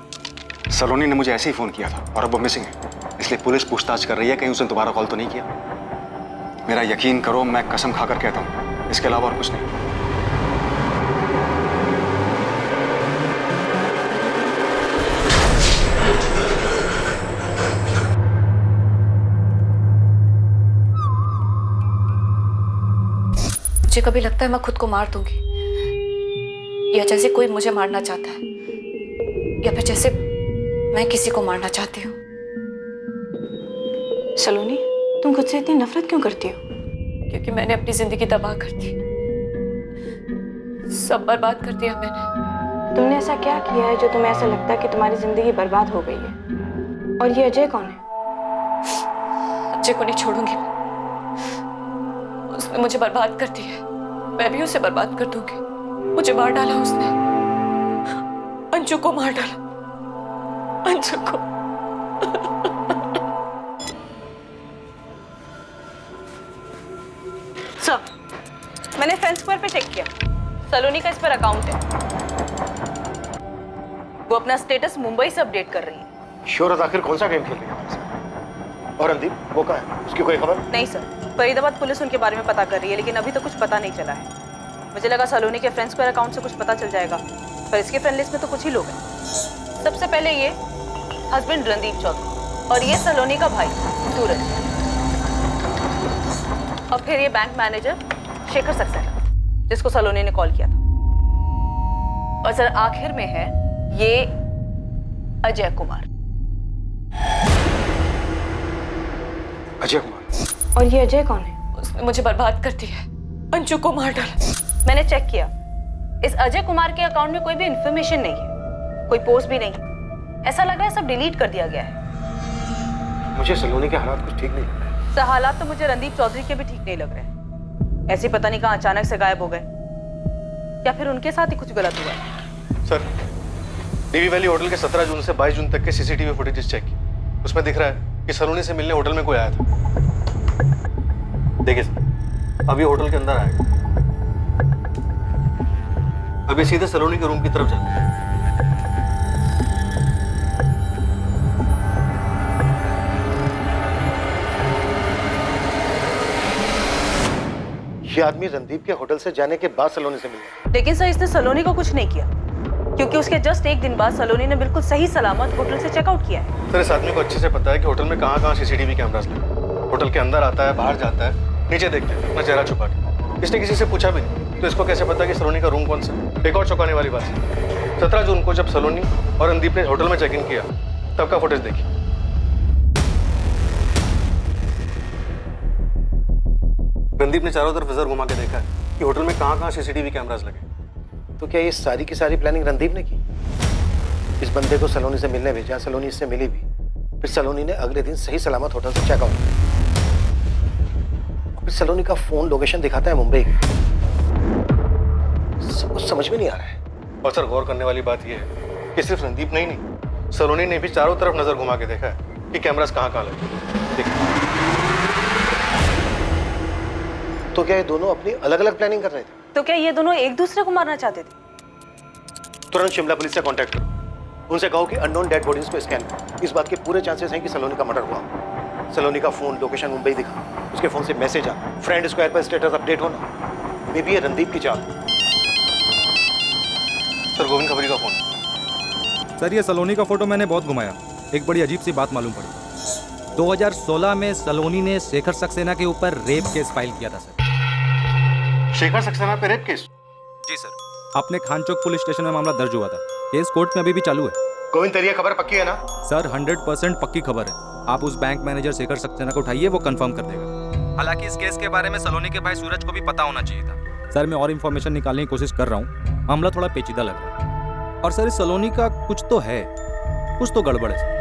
सलोनी ने मुझे ऐसे ही फोन किया था और अब वो मिसिंग है, इसलिए पुलिस पूछताछ कर रही है कहीं उसने दोबारा कॉल तो नहीं किया। मेरा यकीन करो, मैं कसम खाकर कहता हूं, इसके अलावा और कुछ नहीं। मुझे कभी लगता है मैं खुद को मार दूंगी, या जैसे कोई मुझे मारना चाहता है, या फिर जैसे मैं किसी को मारना चाहती हूँ। सलोनी, तुम खुद से इतनी नफरत क्यों करती हो? क्योंकि मैंने अपनी जिंदगी तबाह कर दी, सब बर्बाद कर दिया मैंने। तुमने ऐसा क्या किया है जो तुम्हें ऐसा लगता है कि तुम्हारी जिंदगी बर्बाद हो गई है? और ये अजय कौन है? अजय को नहीं छोड़ूंगी मैं। उसने मुझे बर्बाद कर दिया है, मैं भी उसे बर्बाद कर दूंगी। मुझे मार डाला उसने, अंजू को मार डाला, अंजू को। सर, मैंने फ्रेंड्स स्क्वायर पे चेक किया, सलोनी का इस पर अकाउंट है। वो अपना स्टेटस मुंबई से अपडेट कर रही है। शोहरत आखिर कौन सा गेम खेल रही है हमारे साथ? और रणदीप वो कहाँ है? उसकी कोई खबर? नहीं सर, फरीदाबाद पुलिस उनके बारे में पता कर रही है, लेकिन अभी तो कुछ पता नहीं चला है। मुझे लगा सलोनी के फ्रेंड स्क्वायर अकाउंट से कुछ पता चल जाएगा, पर इसके फ्रेंड लिस्ट में तो कुछ ही लोग हैं। सबसे पहले ये हस्बैंड रणदीप चौधरी, और ये सलोनी का भाई सूरज, और फिर ये बैंक मैनेजर शेखर सक्सेना, जिसको सलोनी ने कॉल किया था। और सर आखिर में है ये अजय कुमार। अजय कुमार? और ये अजय कौन है? उसने मुझे बर्बाद कर दिया, अंजू को मार डाला। मैंने चेक किया, इस अजय कुमार के अकाउंट में कोई भी इंफॉर्मेशन नहीं है, कोई पोस्ट भी नहीं। ऐसा लग रहा है सब डिलीट कर दिया गया है। मुझे सलोनी के हालात कुछ ठीक नहीं लग रहे। सर हालात तो मुझे रणदीप चौधरी के भी ठीक नहीं लग रहे। ऐसे पता नहीं कहाँ अचानक से गायब हो गए, या फिर उनके साथ ही कुछ गलत हुआ है। सर, डीवी वैली होटल के 17 जून से 22 जून तक के सीसीटीवी फुटेजेस चेक की, उसमें दिख रहा है कि सलोनी से मिलने होटल में कोई आया था। देखिए सर, अभी होटल के अंदर आएगा, अभी सीधे सलोनी के रूम की तरफ जाएगा। ये आदमी रणदीप के होटल से जाने के बाद सलोनी से मिला। लेकिन सर इसने सलोनी को कुछ नहीं किया, क्योंकि उसके जस्ट एक दिन बाद सलोनी ने बिल्कुल सही सलामत होटल से चेकआउट किया है। सर, इस आदमी को अच्छे से पता है कि होटल में कहाँ कहाँ सीसीटीवी कैमरास लगे। होटल के अंदर आता है, बाहर जाता है, नीचे देखते हैं अपना चेहरा छुपा के। इसने किसी से पूछा भी नहीं, तो इसको कैसे पता कि सलोनी का रूम कौन सा? एक और चौंकाने वाली बात है, 17 जून को जब सलोनी और रणदीप ने होटल में चेक इन किया, तब का फुटेज देखिए। रणदीप ने चारों तरफ नजर घुमा के देखा है कि होटल में कहाँ कहाँ सीसीटीवी कैमरास लगे। तो क्या ये सारी की सारी प्लानिंग रणदीप ने की? इस बंदे को सलोनी से मिलने भेजा, सलोनी इससे मिली भी, फिर सलोनी ने अगले दिन सही सलामत होटल से चेकआउट किया। फिर सलोनी का फोन लोकेशन दिखाता है मुंबई की। सब कुछ समझ में नहीं आ रहा है। और सर, गौर करने वाली बात यह है कि सिर्फ रणदीप ने ही नहीं, सलोनी ने भी चारों तरफ नजर घुमा के देखा है कि कैमरास कहाँ कहाँ लगे। देखिए, तो क्या ये दोनों अपनी अलग अलग प्लानिंग कर रहे थे? तो क्या ये दोनों एक दूसरे को मारना चाहते थे? तुरंत शिमला पुलिस से कांटेक्ट करो, उनसे कहो कि अननोन डेड बॉडीज को स्कैन करो। इस बात के पूरे चांसेस हैं कि सलोनी का मर्डर हुआ। सलोनी का फोन लोकेशन मुंबई दिखा, उसके फोन से मैसेज आ, फ्रेंड स्क्वायर पर स्टेटस अपडेट होना, मे बी ये रणदीप की चाल। सर, गोविंद खबरी का फोन। सर, ये सलोनी का फोटो मैंने बहुत घुमाया, एक बड़ी अजीब सी बात मालूम पड़ी। 2016 में सलोनी ने शेखर सक्सेना के ऊपर रेप केस फाइल किया था सर। शेखर सक्सेना पे रेप केस? जी सर, अपने खानचौक पुलिस स्टेशन में मामला दर्ज हुआ था। केस कोर्ट में अभी भी चालू है। गोविंद, तेरी खबर पक्की है ना? सर, 100% पक्की खबर है। आप उस बैंक मैनेजर शेखर सक्सेना को उठाइए, वो कंफर्म कर देगा। हालांकि इस केस के बारे में सलोनी के भाई सूरज को भी पता होना चाहिए था। सर, मैं और इन्फॉर्मेशन निकालने की कोशिश कर रहा हूँ, मामला थोड़ा पेचीदा लग रहा है। और सर, इस सलोनी का कुछ तो है, कुछ तो गड़बड़ है सर।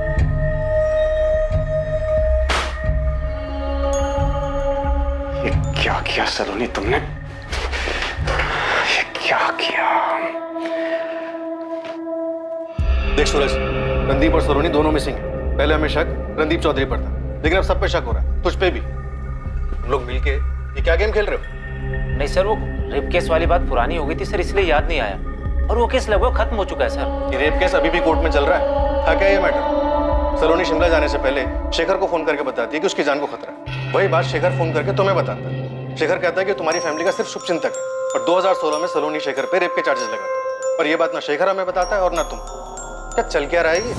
ये क्या किया सलोनी तुमने? ये क्या किया? देख सूरज, रणदीप और सलोनी दोनों मिसिंग है। पहले हमें शक रणदीप चौधरी पर था, लेकिन अब सब पे शक हो रहा है, तुझ पे भी। तुम लोग मिलके ये क्या गेम खेल रहे हो? नहीं सर, वो रेप केस वाली बात पुरानी हो गई थी सर, इसलिए याद नहीं आया। और वो केस लगभग खत्म हो चुका है सर। ये रेप केस अभी भी कोर्ट में चल रहा है। था क्या ये मैटर? सलोनी शिमला जाने से पहले शेखर को फोन करके बताती है कि उसकी जान को खतरा है। वही बात शेखर फोन करके तुम्हें बताता है। शेखर कहता है कि तुम्हारी फैमिली का सिर्फ शुभचिंतक है और 2016 में सलोनी शेखर पे रेप के चार्जेस लगाता। और ये बात ना शेखर हमें बताता है और ना तुम। क्या चल क्या रहा है ये?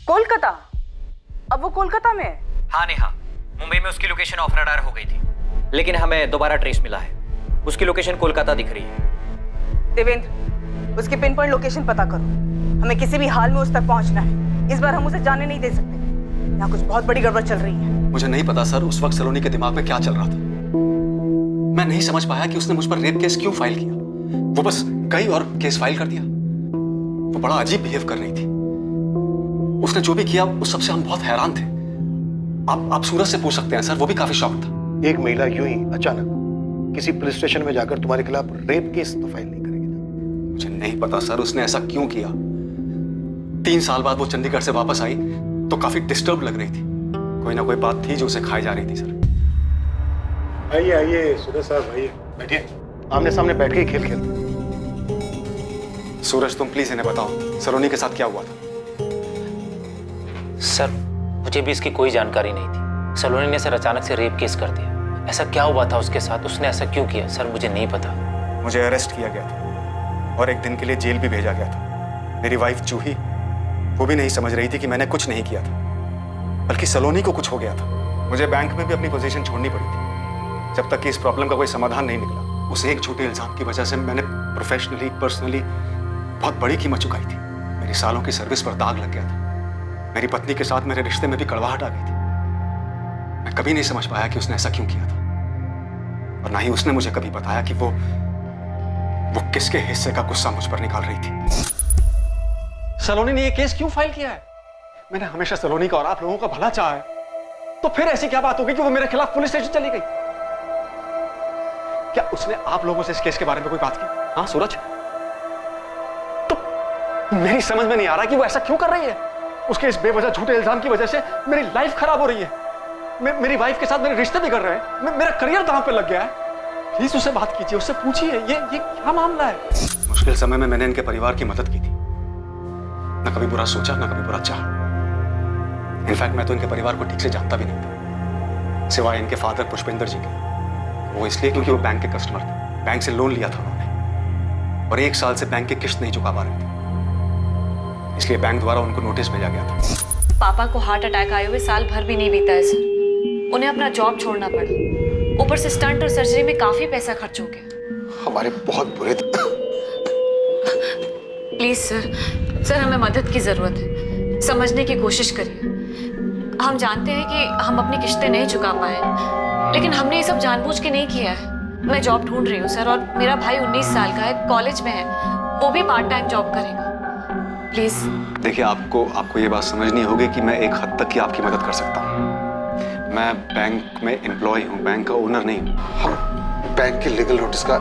कोलकाता? अब वो कोलकाता में है? हाँ नेहा, मुंबई में उसकी लोकेशन ऑफ रडार हो गई थी, लेकिन हमें दोबारा ट्रेस मिला है। उसकी लोकेशन कोलकाता दिख रही है। देवेंद्र, उसकी पिन पॉइंट लोकेशन पता करो। हमें किसी भी हाल में उस तक पहुंचना है। इस बार हम उसे जाने नहीं दे सकते। यहाँ कुछ बहुत बड़ी गड़बड़ चल रही है। मुझे नहीं पता सर उस वक्त सलोनी के दिमाग में क्या चल रहा था। मैं नहीं समझ पाया कि उसने मुझ पर रेप केस क्यों फाइल किया। वो बस गई और केस फाइल कर दिया। वो बड़ा अजीब बिहेव कर रही थी। उसने जो भी किया उस सबसे हम बहुत हैरान थे। आप सूरज से पूछ सकते हैं सर, वो भी काफी शॉक था। एक महिला यूं ही अचानक किसी पुलिस स्टेशन में जाकर तुम्हारे खिलाफ रेप केस तो फाइल नहीं करेगी ना? मुझे नहीं पता सर उसने ऐसा क्यों किया। 3 साल बाद वो चंडीगढ़ से वापस आई तो काफी डिस्टर्ब लग रही थी। कोई ना कोई बात थी जो उसे खाई जा रही थी सर। आइए आइए सूरज साहब, आइए बैठिए। आमने सामने बैठ के खेल खेलते। सूरज तुम प्लीज इन्हें बताओ सलोनी के साथ क्या हुआ था। सर मुझे भी इसकी कोई जानकारी नहीं थी। सलोनी ने सर अचानक से रेप केस कर दिया। ऐसा क्या हुआ था उसके साथ, उसने ऐसा क्यों किया सर, मुझे नहीं पता। मुझे अरेस्ट किया गया था और एक दिन के लिए जेल भी भेजा गया था। मेरी वाइफ जूही वो भी नहीं समझ रही थी कि मैंने कुछ नहीं किया था, बल्कि सलोनी को कुछ हो गया था। मुझे बैंक में भी अपनी पोजीशन छोड़नी पड़ी थी जब तक कि इस प्रॉब्लम का कोई समाधान नहीं निकला। उस एक झूठे इल्जाम की वजह से मैंने प्रोफेशनली पर्सनली बहुत बड़ी कीमत चुकाई थी। मेरी सालों की सर्विस पर दाग लग गया था। मेरी पत्नी के साथ मेरे रिश्ते में भी कड़वाहट आ गई थी। मैं कभी नहीं समझ पाया कि उसने ऐसा क्यों किया था, और ना ही उसने मुझे कभी बताया कि वो किसके हिस्से का गुस्सा मुझ पर निकाल रही थी। सलोनी ने ये केस क्यों फाइल किया है? मैंने हमेशा सलोनी का और आप लोगों का भला चाहा है, तो फिर ऐसी क्या बात हो गई कि वो मेरे खिलाफ पुलिस स्टेशन चली गई? क्या उसने आप लोगों से इस केस के बारे में कोई बात की? हाँ सूरज, तो मेरी समझ में नहीं आ रहा कि वो ऐसा क्यों कर रही है। उसके इस बेवजह झूठे इल्जाम की वजह से मेरी लाइफ खराब हो रही है। मेरी वाइफ के साथ मेरे रिश्ते बिगड़ रहे हैं। मेरा करियर दांव पे लग गया है। प्लीज उससे बात कीजिए, उससे पूछिए ये क्या मामला है। मुश्किल समय में मैंने इनके परिवार की मदद की थी। ना कभी बुरा सोचा, ना कभी बुरा चाहा। इनफैक्ट मैं तो इनके परिवार को ठीक से जानता भी नहीं था, सिवाय इनके फादर पुष्पेंद्र जी के। वो इसलिए क्योंकि वो बैंक के कस्टमर थे। बैंक से लोन लिया था उन्होंने और 1 साल से बैंक की किस्त नहीं चुका पा रहे थे, इसलिए बैंक द्वारा उनको नोटिस भेजा गया था। पापा को हार्ट अटैक आए हुए साल भर भी नहीं बीता है सर। उन्हें अपना जॉब छोड़ना पड़ा। ऊपर से स्टंट और सर्जरी में काफी पैसा खर्च हो गया। हमारे बहुत बुरे प्लीज सर हमें मदद की जरूरत है। समझने की कोशिश करिए। हम जानते हैं कि हम अपनी किस्तें नहीं चुका पाए, लेकिन हमने ये सब जानबूझ के नहीं किया है। मैं जॉब ढूंढ रही हूँ सर, और मेरा भाई 19 साल का है, कॉलेज में है। वो भी पार्ट टाइम जॉब करेगा। प्लीज देखिए, आपको ये बात समझनी होगी कि मैं एक हद तक ही आपकी मदद कर सकता हूँ। मैं बैंक में एम्प्लॉय हूँ, बैंक का ओनर नहीं हूँ। हम बैंक के लीगल नोटिस का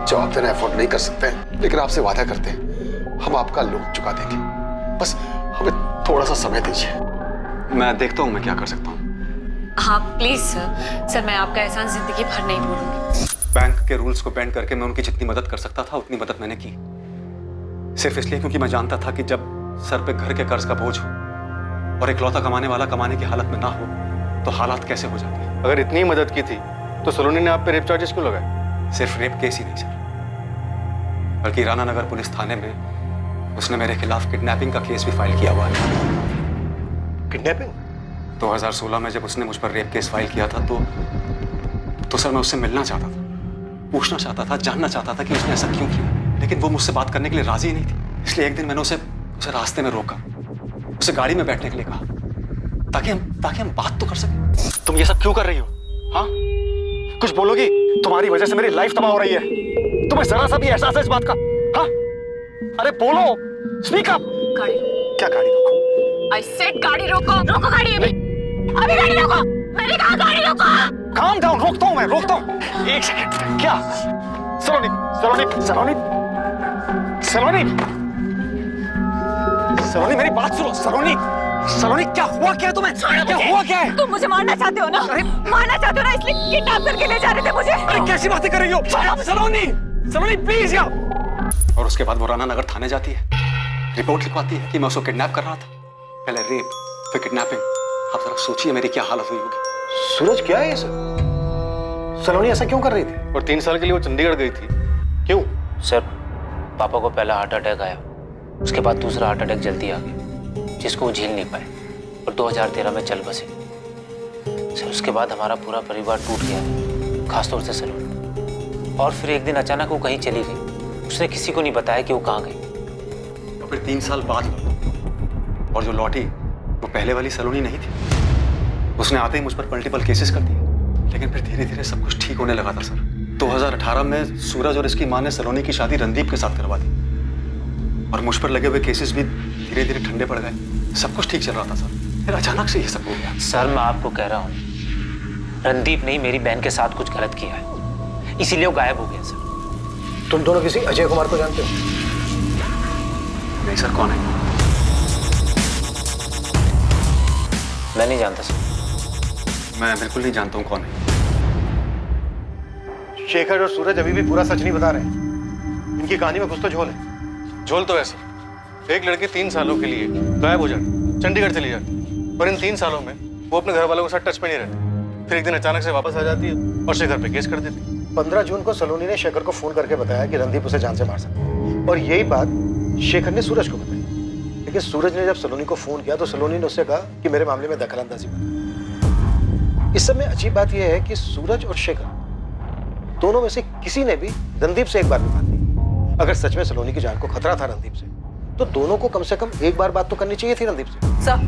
जवाब देना अफोर्ड नहीं कर सकते हैं, लेकिन आपसे वादा करते हैं हम आपका लोन चुका देंगे। बस हमें थोड़ा सा समय दीजिए। मैं देखता हूँ मैं क्या कर सकता हूँ। हाँ प्लीज सर मैं आपका एहसान जिंदगी भर नहीं भूलूंगी। बैंक के रूल्स को बेंड करके मैं उनकी जितनी मदद कर सकता था उतनी मदद मैंने की, सिर्फ इसलिए क्योंकि मैं जानता था कि जब सर पे घर के कर्ज का बोझ हो और इकलौता कमाने वाला कमाने की हालत में ना हो तो हालात कैसे हो जाते हैं। अगर इतनी मदद की थी तो सलोनी ने आप पे रेप चार्जेस क्यों लगाए? सिर्फ रेप केस ही नहीं सर, बल्कि राना नगर पुलिस थाने में उसने मेरे खिलाफ किडनैपिंग का केस भी फाइल किया हुआ है। किडनैपिंग? 2016 में जब उसने मुझ पर रेप केस फाइल किया था तो सर मैं उससे मिलना चाहता था, पूछना चाहता था, जानना चाहता था कि उसने ऐसा क्यों किया, लेकिन वो मुझसे बात करने के लिए राजी ही नहीं थी। इसलिए एक दिन मैंने उसे रास्ते में रोका, उसे गाड़ी में बैठने के लिए कहा ताकि हम बात तो कर सकें। तुम ये सब क्यों कर रही हो? हाँ, कुछ बोलोगी? तुम्हारी वजह से मेरी लाइफ तबाह हो रही है। तुम्हें जरा सा भी एहसास है इस बात का? हाँ, अरे बोलो, स्पीक अप। गाड़ी क्या गाड़ी रोको? आई सेड गाड़ी रोको। रोको गाड़ी अभी गाड़ी रोको। मैंने कहा गाड़ी रोको। काम डाउन, रोकता हूँ मैं, रोकता हूँ। 1 सेकंड। क्या सलोनी सलोनी सलोनी सलोनी सलोनी मेरी बात सुनो। सलोनी सलोनी क्या हुआ क्या है तुम्हें? क्या हुआ क्या है? तुम मुझे मारना चाहते हो ना? मारना चाहते हो ना, इसलिए किडनैप करके ले जा रहे थे मुझे। अरे कैसी बातें कर रही हो? सलोनी सलोनी प्लीज यार। और उसके बाद वो राना नगर थाने जाती है, रिपोर्ट लिखवाती है कि मैं उसको किडनैप कर रहा था। पहले रेप, फिर किडनैपिंग। आप जरा सोचिए मेरी क्या हालत हुई होगी। सूरज क्या है ये सब? सलोनी ऐसा क्यों कर रही थी? और 3 साल के लिए वो चंडीगढ़ गई थी, क्यों? सर, पापा को पहला हार्ट अटैक आया, उसके बाद दूसरा हार्ट अटैक जल्दी आ गया, जिसको वो झेल नहीं पाए और 2013 में चल बसे। सर, उसके बाद हमारा पूरा परिवार टूट गया, खासतौर से सलोनी। और फिर एक दिन अचानक वो कहीं चली गई, उसने किसी को नहीं बताया कि वो कहाँ गई। और फिर 3 साल बाद लौटी, और जो लौटी वो पहले वाली सलोनी नहीं थी। उसने आते ही मुझ पर मल्टीपल केसेस कर दिए, लेकिन फिर धीरे धीरे सब कुछ ठीक होने लगा था सर। 2018 में सूरज और इसकी मां ने सलोनी की शादी रणदीप के साथ करवा दी, और मुझ पर लगे हुए केसेस भी धीरे धीरे ठंडे पड़ गए। सब कुछ ठीक चल रहा था सर, फिर अचानक से ये सब हो गया। सर, मैं आपको कह रहा हूँ, रणदीप ने मेरी बहन के साथ कुछ गलत किया है, इसीलिए वो गायब हो गया। सर, तुम दोनों किसी अजय कुमार को जानते हो? नहीं सर, कौन है? मैं नहीं जानता सर। मैं बिल्कुल नहीं जानता हूँ कौन है। शेखर और सूरज अभी भी पूरा सच नहीं बता रहे हैं। इनकी कहानी में कुछ तो झोल है। झोल तो ऐसा, एक लड़की 3 सालों के लिए गायब हो जाती, चंडीगढ़ चली जाती, पर इन 3 सालों में वो अपने घर वालों के साथ टच में नहीं रहती। फिर एक दिन अचानक से वापस आ जाती है और शेखर पे केस कर देती। 15 जून को सलोनी ने शेखर को फोन करके बताया कि रणदीप उसे जान से मार सकता है, और यही बात शेखर ने सूरज को बताई। लेकिन सूरज ने जब सलोनी को फोन किया तो सलोनी ने उससे कहा कि मेरे मामले में दखलंदाजी मत। इस सब में अजीब बात यह है कि सूरज और शेखर दोनों में से किसी ने भी रणदीप से एक बार भी बात नहीं। अगर सच में सलोनी की जान को खतरा था रणदीप से, तो दोनों को कम से कम एक बार बात तो करनी चाहिए थी रणदीप से। सर,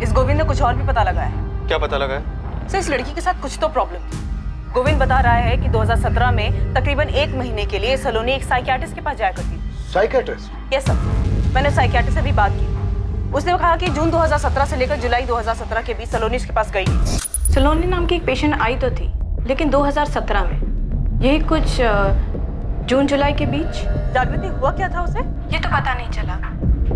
इस गोविंद ने कुछ और भी पता लगा है। क्या पता लगा है? सर, इस लड़की के साथ कुछ तो प्रॉब्लम थी। गोविंद बता रहा है कि 2017 में तकरीबन 1 महीने के लिए सलोनी एक साइकियाट्रिस्ट के पास जाया करती थी। साइकियाट्रिस्ट? यस सर, मैंने साइकियाट्रिस्ट से भी बात की। उसने कहा कि जून 2017 से लेकर जुलाई 2017 के बीच सलोनी उसके पास गई। सलोनी नाम की एक पेशेंट आई तो थी, लेकिन 2017 में, यही कुछ जून जुलाई के बीच। जागृति, हुआ क्या था उसे? ये तो पता नहीं चला,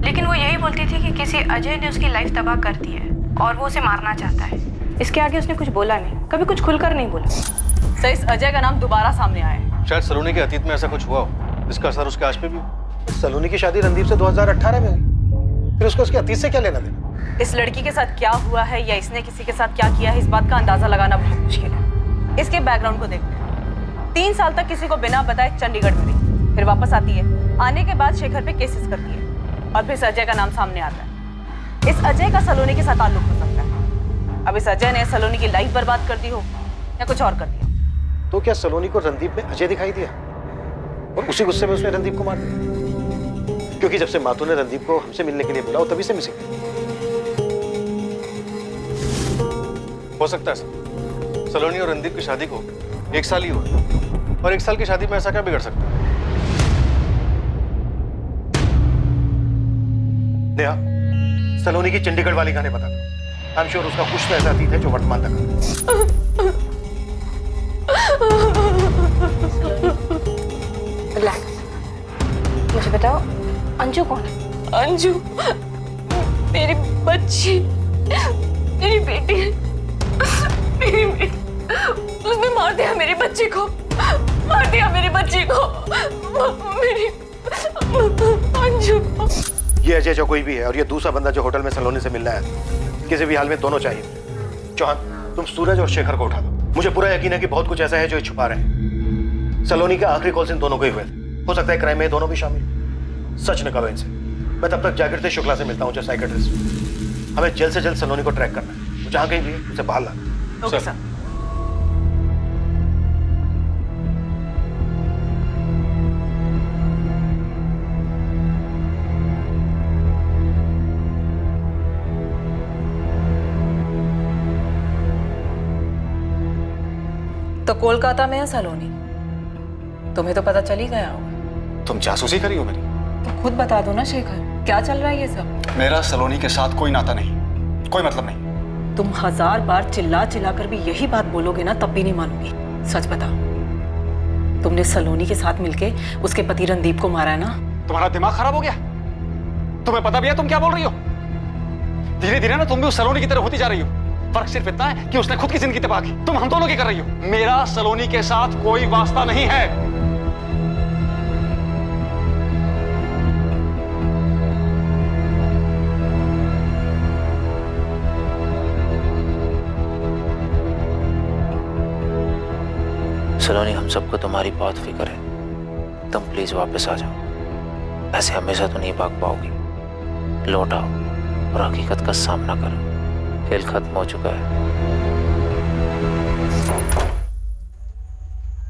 लेकिन वो यही बोलती थी कि किसी अजय ने उसकी लाइफ तबाह कर दी है और वो उसे मारना चाहता है। इसके आगे उसने कुछ बोला नहीं, कभी कुछ खुलकर नहीं बोला। सर, इस अजय का नाम दोबारा सामने आया है। शायद सलोनी के अतीत में ऐसा कुछ हुआ हो, इसका असर उसके आज पे भी हो। सलोनी की शादी रणदीप से 2018 में हुई, फिर उसको उसके अतीत से क्या लेना देना? इस लड़की के साथ क्या हुआ है या इसने किसी के साथ क्या किया है, इस बात का अंदाजा लगाना बहुत मुश्किल है। इसके बैकग्राउंड को देखते हैं। 3 साल तक किसी को बिना बताए चंडीगढ़ में रही, फिर वापस आती है। आने के बाद शेखर पे केसेस करती है और फिर इस अजय का नाम सामने आता है। इस अजय का सलोनी के साथ ताल्लुक हो सकता है। अब इस अजय ने सलोनी की लाइफ बर्बाद कर दी हो या कुछ और कर दिया। तो क्या सलोनी को रणदीप में अजय दिखाई दिया और उसी गुस्से में उसने रणदीप को मार दिया? क्योंकि जब से मातू ने रणदीप को हमसे मिलने के लिए बोला, वो तभी से मिसिंग है। हो सकता है सर, सलोनी और रणदीप की शादी को 1 साल ही हुआ, और 1 साल की शादी में ऐसा क्या बिगड़ सकता है? नेहा, सलोनी की चंडीगढ़ वाली कहानी बता दो। आई एम श्योर उसका कुछ तो ऐसा अतीत है जो वर्तमान तक। रिलैक्स। मुझे बताओ, अंजू कौन है? अंजू मेरी बच्ची, मेरी बेटी, मेरी बेटी। उसने मार दिया मेरी बच्ची को, मार दिया मेरी बच्ची को, मेरी अंजू। ये अजय जो कोई भी है और ये दूसरा बंदा जो होटल में सलोनी से मिलना है, किसी भी हाल में दोनों चाहिए। चौहान, तुम सूरज और शेखर को उठा दो। मुझे पूरा यकीन है कि बहुत कुछ ऐसा है जो ये छुपा रहे हैं। सलोनी के आखिरी कॉल इन दोनों को ही हुए थे। हो सकता है क्राइम में दोनों भी शामिल। सच न करो इनसे। मैं तब तक जागृति शुक्ला से मिलता हूँ, जो साइकियाट्रिस्ट। हमें जल्द से जल्द सलोनी को ट्रैक करना है। वो जहाँ कहीं भी है उसे बाहर ला। Okay sir. तो कोलकाता में है सलोनी, तुम्हें तो पता चल ही गया होगा। तुम जासूसी करी हो मेरी? तो खुद बता दो ना शेखर, क्या चल रहा है ये सब? मेरा सलोनी के साथ कोई नाता नहीं, कोई मतलब नहीं। तुम 1000 बार चिल्ला चिल्ला कर भी यही बात बोलोगे ना, तब भी नहीं मानूंगी। सच बताओ। तुमने सलोनी के साथ मिलके उसके पति रणदीप को मारा है ना? तुम्हारा दिमाग खराब हो गया? तुम्हें पता भी है तुम क्या बोल रही हो? धीरे धीरे ना तुम भी उस सलोनी की तरह होती जा रही हो। फर्क सिर्फ इतना है कि उसने खुद की जिंदगी तबाह की, तुम हम दोनों की कर रही हो। मेरा सलोनी के साथ कोई वास्ता नहीं है। सलोनी, हम सबको तुम्हारी बहुत फिक्र है। तुम प्लीज वापस आ जाओ। ऐसे हमेशा तो नहीं भाग पाओगी। लौट आओ और हकीकत का सामना करो। खेल खत्म हो चुका है।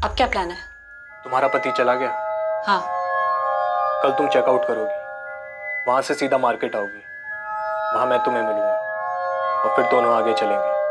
अब क्या प्लान है? तुम्हारा पति चला गया, हाँ। कल तुम चेकआउट करोगी, वहां से सीधा मार्केट आओगी। वहां मैं तुम्हें मिलूंगा और फिर दोनों आगे चलेंगे।